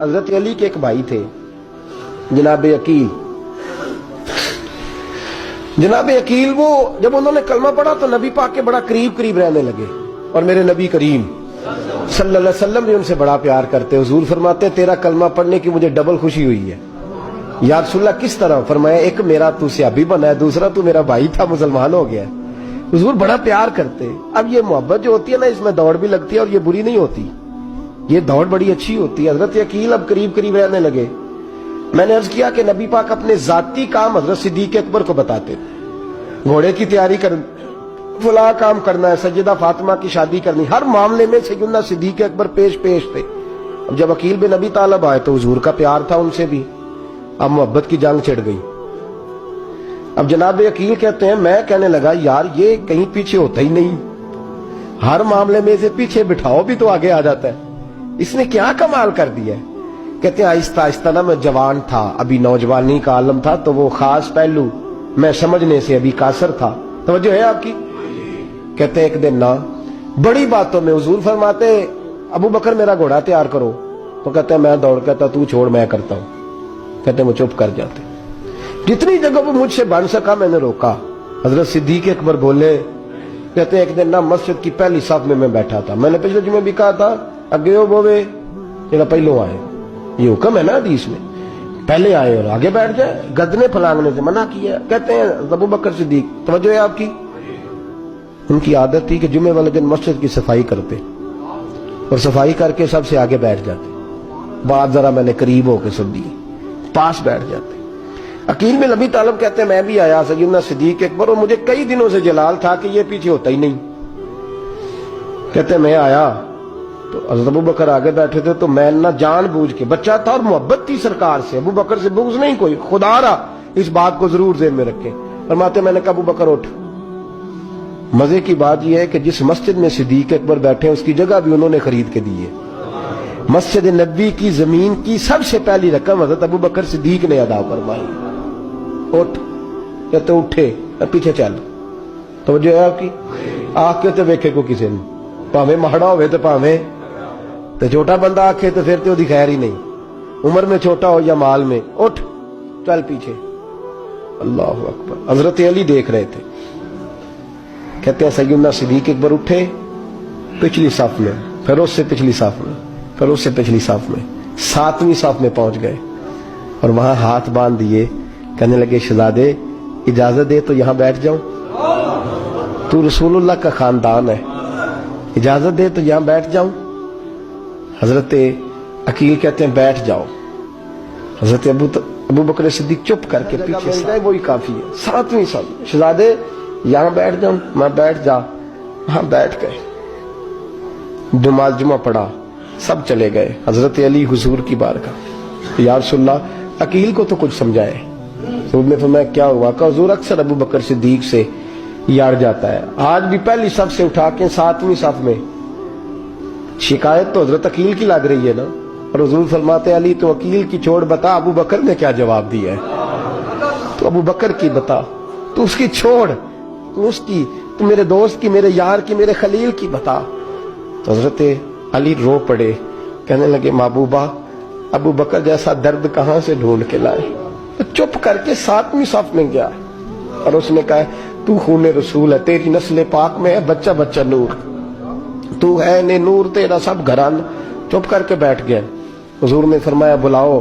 حضرت علی کے ایک بھائی تھے جناب عقیل. جناب عقیل وہ جب انہوں نے کلمہ پڑھا تو نبی پاک کے بڑا قریب رہنے لگے، اور میرے نبی کریم صلی اللہ علیہ وسلم بھی ان سے بڑا پیار کرتے. حضور فرماتے تیرا کلمہ پڑھنے کی مجھے ڈبل خوشی ہوئی ہے. یا رسول اللہ کس طرح؟ فرمایا ایک میرا تو صحابی بنا ہے، دوسرا تو میرا بھائی تھا مسلمان ہو گیا. حضور بڑا پیار کرتے. اب یہ محبت جو ہوتی ہے نا، اس میں دوڑ بھی لگتی ہے اور یہ بری نہیں ہوتی، یہ دوڑ بڑی اچھی ہوتی ہے. حضرت عقیل اب قریب رہنے لگے. میں نے عرض کیا کہ نبی پاک اپنے ذاتی کام حضرت صدیق اکبر کو بتاتے، گھوڑے کی تیاری کر، فلاں کام کرنا ہے، سیدہ فاطمہ کی شادی کرنی، ہر معاملے میں سیدنا صدیق اکبر پیش تھے. اب جب عقیل بن ابی طالب آئے تو حضور کا پیار تھا ان سے بھی، اب محبت کی جنگ چھڑ گئی. اب جناب عقیل کہتے ہیں میں کہنے لگا یار یہ کہیں پیچھے ہوتا ہی نہیں، ہر معاملے میں اسے پیچھے بٹھاؤ بھی تو آگے آ جاتا ہے، اس نے کیا کمال کر دیا ہے. کہتے ہیں آہستہ آہستہ نا میں جوان تھا، ابھی نوجوانی کا عالم تھا، تو وہ خاص پہلو میں سمجھنے سے ابھی قاصر تھا. توجہ ہے آپ کی؟ کہتے ہیں ایک دن نا بڑی باتوں میں حضور فرماتے ابو بکر میرا گھوڑا تیار کرو، تو کہتے ہیں میں دوڑ کہتا تو چھوڑ میں کرتا ہوں. کہتے ہیں وہ چپ کر جاتے. جتنی جگہ وہ مجھ سے بن سکا میں نے روکا. حضرت صدیق اکبر بولے، کہتے ہیں ایک دن نا مسجد کی پہلی صف میں بیٹھا تھا. میں نے پچھلے جمعے بھی کہا تھا اگے ہو بوے جڑا پہلو آئے، یہ حکم ہے نا حدیث میں، پہلے آئے اور آگے بیٹھ جائے، گدنے پھلانگنے سے منع کیا. کہتے ہیں ابو بکر صدیق، توجہ ہے آپ کی، ان کی عادت تھی کہ جمعے والے دن مسجد کی صفائی کرتے اور صفائی کر کے سب سے آگے بیٹھ جاتے. بات ذرا میں نے قریب ہو کے سن دی، پاس بیٹھ جاتے. عقیل بن ابی طالب کہتے ہیں میں بھی آیا سیدنا صدیق اکبر، اور مجھے کئی دنوں سے جلال تھا کہ یہ پیچھے ہوتا ہی نہیں. کہتے ہیں میں آیا تو حضرت ابو بکر آگے بیٹھے تھے، تو میں نہ جان بوجھ کے، بچہ تھا اور محبت تھی سرکار سے، ابو بکر سے بغض نہیں کوئی، خدا را اس بات کو ضرور ذہن میں رکھیں. فرماتے میں نے کہا ابو بکر اٹھ. مزے کی بات یہ ہے کہ جس مسجد میں صدیق اکبر بیٹھے اس کی جگہ بھی انہوں نے خرید کے دی ہے. مسجد نبی کی زمین کی سب سے پہلی رقم حضرت ابو بکر صدیق نے ادا فرمائی. اٹھ. کہتے اٹھے، پیچھے چل. توجہ ہے آپ کی؟ آنکھ کے تو ویکھے کو کسی نے، پاویں ماڑا ہوئے تو پاویں تو چھوٹا بندہ آکھے تو پھر تو دی خیر ہی نہیں، عمر میں چھوٹا ہو یا مال میں. اٹھ چل پیچھے. اللہ اکبر. حضرت علی دیکھ رہے تھے. کہتے ہیں سیدنا صدیق اکبر اٹھے، پچھلی صف میں، پھر اس سے پچھلی صف میں، پھر اس سے پچھلی صف میں، 7ویں صف میں پہنچ گئے اور وہاں ہاتھ باندھ دیے. کہنے لگے شہزادے اجازت دے تو یہاں بیٹھ جاؤں، تو رسول اللہ کا خاندان ہے، اجازت دے تو یہاں بیٹھ جاؤں. حضرت عقیل کہتے ہیں بیٹھ جاؤ. حضرت ابو بکر صدیق چپ کر کے پیچھے سے، وہی کافی ہے، 7ویں صف. شہزادے یہاں بیٹھ جاؤں. میں بیٹھ جا. وہاں بیٹھ گئے، نماز جمعہ پڑھا، سب چلے گئے. حضرت علی حضور کی بارگاہ، یا رسول اللہ عقیل کو تو کچھ سمجھائے. حضور نے فرمایا کیا ہوا؟ کہ حضور اکثر ابو بکر صدیق سے یار جاتا ہے، آج بھی پہلی صف سے اٹھا کے 7ویں صف میں. شکایت تو حضرت عقیل کی لگ رہی ہے نا، اور حضور فرماتے علی تو عقیل کی چھوڑ، بتا ابو بکر نے کیا جواب دیا ہے. تو ابو بکر کی بتا، تو اس کی چھوڑ، تو اس کی، تو میرے دوست کی، میرے یار کی، میرے خلیل کی بتا. تو حضرت علی رو پڑے. کہنے لگے محبوبہ ابو بکر جیسا درد کہاں سے ڈھونڈ کے لائے. تو چپ کر کے 7ویں صف میں گیا اور اس نے کہا تو خون رسول ہے، تیری نسل پاک میں ہے بچہ بچہ نور، تو ہے نے نور تیرا سب گھران. چپ کر کے بیٹھ گئے. حضور نے فرمایا بلاؤ.